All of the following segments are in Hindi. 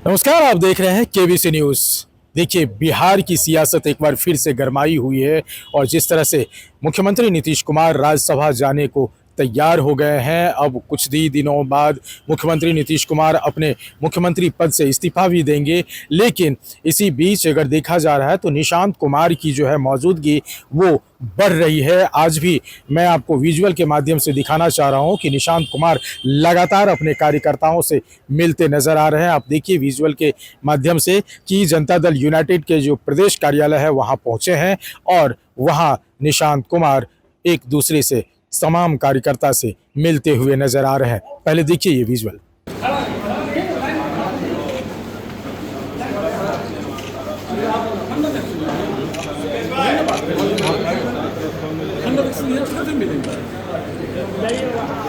नमस्कार, आप देख रहे हैं केबीसी न्यूज़। देखिए, बिहार की सियासत एक बार फिर से गरमाई हुई है और जिस तरह से मुख्यमंत्री नीतीश कुमार राज्यसभा जाने को तैयार हो गए हैं। अब कुछ ही दिनों बाद मुख्यमंत्री नीतीश कुमार अपने मुख्यमंत्री पद से इस्तीफा भी देंगे, लेकिन इसी बीच अगर देखा जा रहा है तो निशांत कुमार की जो है मौजूदगी वो बढ़ रही है। आज भी मैं आपको विजुअल के माध्यम से दिखाना चाह रहा हूं कि निशांत कुमार लगातार अपने कार्यकर्ताओं से मिलते नजर आ रहे हैं। आप देखिए विजुअल के माध्यम से कि जनता दल यूनाइटेड के जो प्रदेश कार्यालय है वहां पहुंचे हैं और वहां निशांत कुमार एक दूसरे से तमाम कार्यकर्ता से मिलते हुए नजर आ रहे हैं। पहले देखिए ये विजुअल।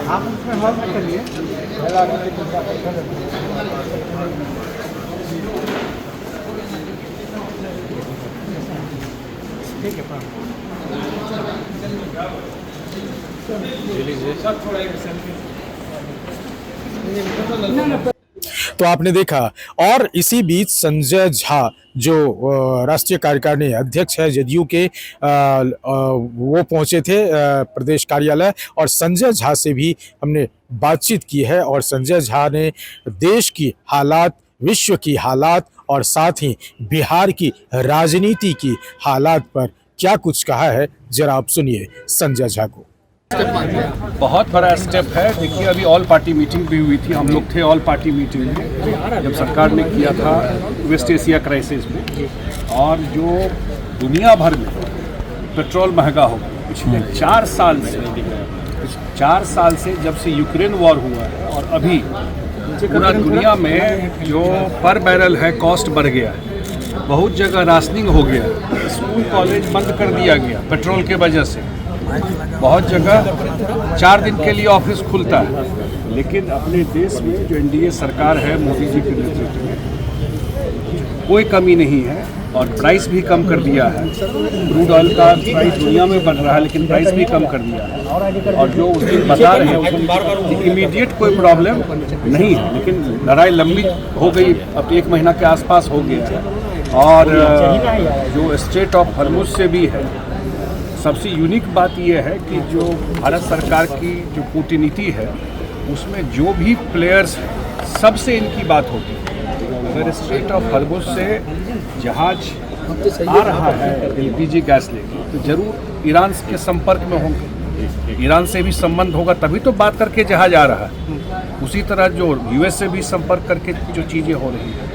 आप उसमें हॉल में चलिए। ठीक है। तो आपने देखा और इसी बीच संजय झा जो राष्ट्रीय कार्यकारिणी अध्यक्ष है जदयू के, वो पहुंचे थे प्रदेश कार्यालय और संजय झा से भी हमने बातचीत की है और संजय झा ने देश की हालात, विश्व की हालात और साथ ही बिहार की राजनीति की हालात पर क्या कुछ कहा है, जरा आप सुनिए संजय झा को। बहुत बड़ा स्टेप है। देखिए, अभी ऑल पार्टी मीटिंग भी हुई थी, हम लोग थे ऑल पार्टी मीटिंग में जब सरकार ने किया था वेस्ट एशिया क्राइसिस में। और जो दुनिया भर में पेट्रोल महंगा हो गया पिछले 4 साल से जब से यूक्रेन वॉर हुआ है और अभी पूरा दुनिया में जो पर बैरल है कॉस्ट बढ़ गया है। बहुत जगह राशनिंग हो गया, स्कूल कॉलेज बंद कर दिया गया पेट्रोल के वजह से। बहुत जगह 4 दिन के लिए ऑफिस खुलता है, लेकिन अपने देश में जो एनडीए सरकार है मोदी जी के नेतृत्व में कोई कमी नहीं है और प्राइस भी कम कर दिया है। क्रूड ऑयल का प्राइस दुनिया में बढ़ रहा है लेकिन प्राइस भी कम कर दिया है। और जो उस दिन बता रहे हैं कि इमीडिएट कोई प्रॉब्लम नहीं है, लेकिन लड़ाई लंबी हो गई, अब 1 महीना के आसपास हो गया। और जो स्ट्रेट ऑफ हॉर्मुज से भी है, सबसे यूनिक बात यह है कि जो भारत सरकार की जो कूटनीति है उसमें जो भी प्लेयर्स हैं सबसे इनकी बात होती है। अगर स्ट्रेट ऑफ हॉर्मुज से जहाज आ रहा है एलपीजी गैस लेके तो जरूर ईरान के संपर्क में होंगे, ईरान से भी संबंध होगा तभी तो बात करके जहाज आ रहा है। उसी तरह जो यूएस से भी संपर्क करके जो चीज़ें हो रही हैं,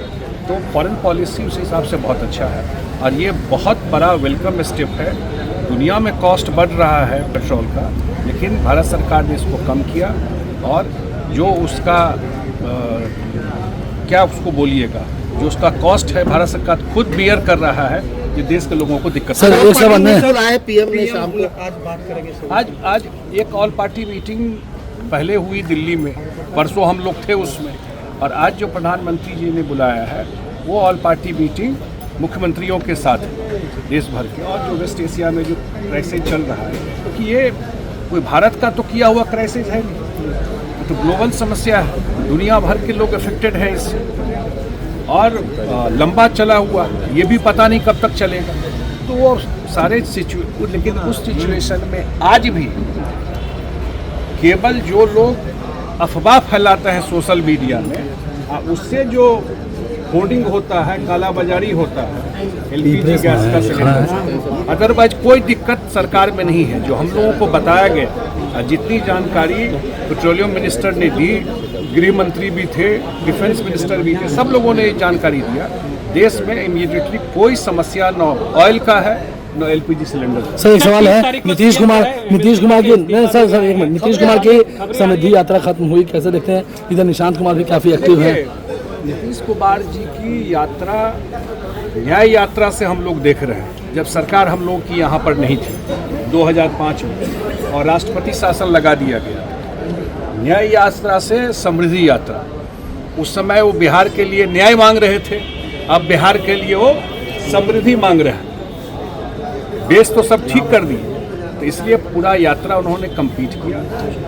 तो फॉरेन पॉलिसी उस हिसाब से बहुत अच्छा है और ये बहुत बड़ा वेलकम स्टेप है। दुनिया में कॉस्ट बढ़ रहा है पेट्रोल का, लेकिन भारत सरकार ने इसको कम किया और जो उसका क्या उसको बोलिएगा, जो उसका कॉस्ट है भारत सरकार खुद बियर कर रहा है। ये देश के लोगों को दिक्कत सर एक सब आए पीएम ने शाम को आज बात करेंगे। आज एक ऑल पार्टी मीटिंग पहले हुई दिल्ली में, परसों हम लोग थे उसमें, और आज जो प्रधानमंत्री जी ने बुलाया है वो ऑल पार्टी मीटिंग मुख्यमंत्रियों के साथ देश भर के। और जो वेस्ट एशिया में जो क्राइसिस चल रहा है, क्योंकि ये कोई भारत का तो किया हुआ क्राइसिस है नहीं, तो ग्लोबल समस्या है, दुनिया भर के लोग अफेक्टेड हैं इससे और लंबा चला हुआ, ये भी पता नहीं कब तक चलेगा। तो वो सारे लेकिन उस सिचुएशन में आज भी केवल जो लोग अफवाह फैलाते हैं सोशल मीडिया में, उससे जो होर्डिंग होता है, कालाबाजारी होता है एलपीजी गैस का सिलेंडर, अदरवाइज कोई दिक्कत सरकार में नहीं है। जो हम लोगों को बताया गया, जितनी जानकारी पेट्रोलियम मिनिस्टर ने दी, गृह मंत्री भी थे, डिफेंस मिनिस्टर भी थे, सब लोगों ने जानकारी दिया। देश में इमीडिएटली कोई समस्या न ऑयल का है न एलपीजी सिलेंडर। सर एक सवाल है, नीतीश कुमार की नीतीश कुमार की समृद्धि यात्रा खत्म हुई, कैसे देखते हैं? इधर निशांत कुमार भी काफी एक्टिव है। नीतीश कुमार जी की यात्रा न्याय यात्रा से हम लोग देख रहे हैं। जब सरकार हम लोग की यहाँ पर नहीं थी 2005 में और राष्ट्रपति शासन लगा दिया गया, न्याय यात्रा से समृद्धि यात्रा, उस समय वो बिहार के लिए न्याय मांग रहे थे, अब बिहार के लिए वो समृद्धि मांग रहे हैं। बेस तो सब ठीक कर दिए, तो इसलिए पूरा यात्रा उन्होंने कंप्लीट किया।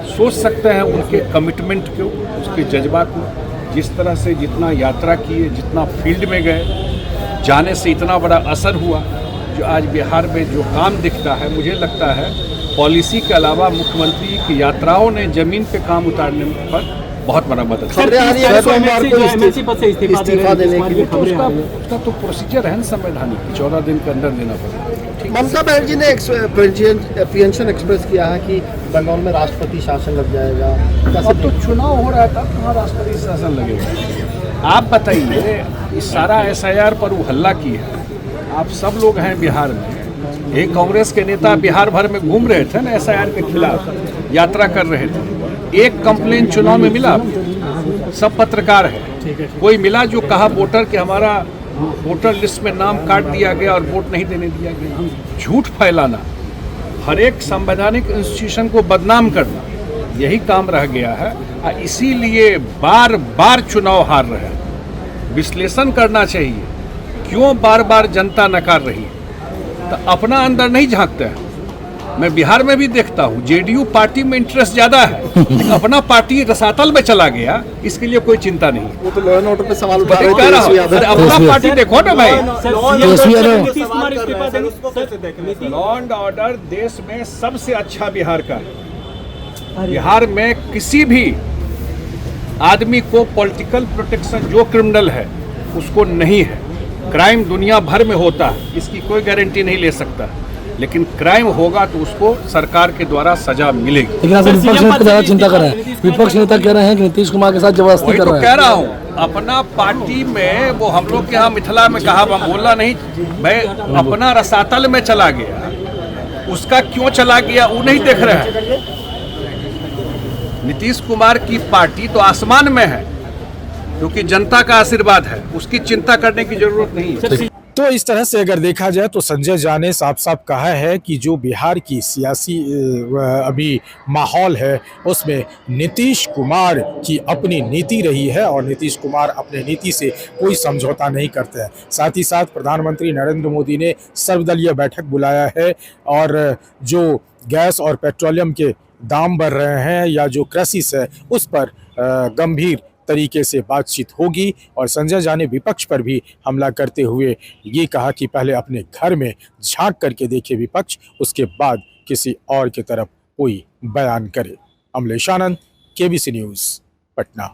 सोच सकते हैं उनके कमिटमेंट को, उसके जज्बा को। जिस तरह से जितना यात्रा किए, जितना फील्ड में गए, जाने से इतना बड़ा असर हुआ, जो आज बिहार में जो काम दिखता है, मुझे लगता है पॉलिसी के अलावा मुख्यमंत्री की यात्राओं ने ज़मीन पे काम उतारने पर बहुत बड़ा मदद की। इस्तीफा देने के लिए उसका तो प्रोसीजर है ना संवैधानिक, 14 दिन के अंदर देना पड़ेगा। ममता बनर्जी ने अप्रीहेंशन एक्सप्रेस किया है कि बंगाल में राष्ट्रपति शासन लग जाएगा। अब तो चुनाव हो रहा था, कहाँ राष्ट्रपति शासन लगेगा? आप बताइए, इस सारा SIR पर वो हल्ला की है, आप सब लोग हैं बिहार में, एक कांग्रेस के नेता बिहार भर में घूम रहे थे ना, SIR के खिलाफ यात्रा कर रहे थे, एक कंप्लेन चुनाव में मिला? सब पत्रकार है, कोई मिला जो कहा वोटर कि हमारा वोटर लिस्ट में नाम काट दिया गया और वोट नहीं देने दिया गया? झूठ फैलाना, हर एक संवैधानिक इंस्टीट्यूशन को बदनाम करना, यही काम रह गया है। इसीलिए बार बार चुनाव हार रहे हैं। विश्लेषण करना चाहिए, क्यों बार बार जनता नकार रही है? तो अपना अंदर नहीं झांकते हैं। मैं बिहार में भी देखता हूँ, JDU पार्टी में इंटरेस्ट ज़्यादा है, लेकिन अपना पार्टी रसातल में चला गया, इसके लिए कोई चिंता नहीं। वो तो लॉ एंड ऑर्डर पे सवाल उठा कह रहा हूँ, अरे अपना पार्टी देखो ना भाई। लॉ एंड ऑर्डर देश में सबसे अच्छा बिहार का है। बिहार में किसी भी आदमी को पॉलिटिकल प्रोटेक्शन, जो क्रिमिनल है उसको नहीं है। क्राइम दुनिया भर में होता है, इसकी कोई गारंटी नहीं ले सकता, लेकिन क्राइम होगा तो उसको सरकार के द्वारा सजा मिलेगी। लेकिन आप विपक्ष नेता ज़्यादा चिंता कर रहे हैं। विपक्ष नेता कह रहे हैं कि नीतीश कुमार के साथ जबरदस्ती वही कर तो रहे कह हैं। रहा हूँ, अपना पार्टी में वो हम लोग के यहाँ मिथिला में कहा, मैं बोलना नहीं, मैं अपना रसातल में चला गया, उसका क्यों चला गया वो नहीं देख रहे हैं। नीतीश कुमार की पार्टी तो आसमान में है, क्योंकि जनता का आशीर्वाद है, उसकी चिंता करने की जरूरत नहीं है। तो इस तरह से अगर देखा जाए तो संजय झा ने साफ साफ कहा है कि जो बिहार की सियासी अभी माहौल है उसमें नीतीश कुमार की अपनी नीति रही है और नीतीश कुमार अपने नीति से कोई समझौता नहीं करते हैं। साथ ही साथ प्रधानमंत्री नरेंद्र मोदी ने सर्वदलीय बैठक बुलाया है और जो गैस और पेट्रोलियम के दाम बढ़ रहे हैं या जो क्राइसिस है उस पर गंभीर तरीके से बातचीत होगी। और संजय झा ने विपक्ष पर भी हमला करते हुए ये कहा कि पहले अपने घर में झांक करके देखे विपक्ष, उसके बाद किसी और की तरफ कोई बयान करे। अमलेश आनंद, KBC न्यूज़, पटना।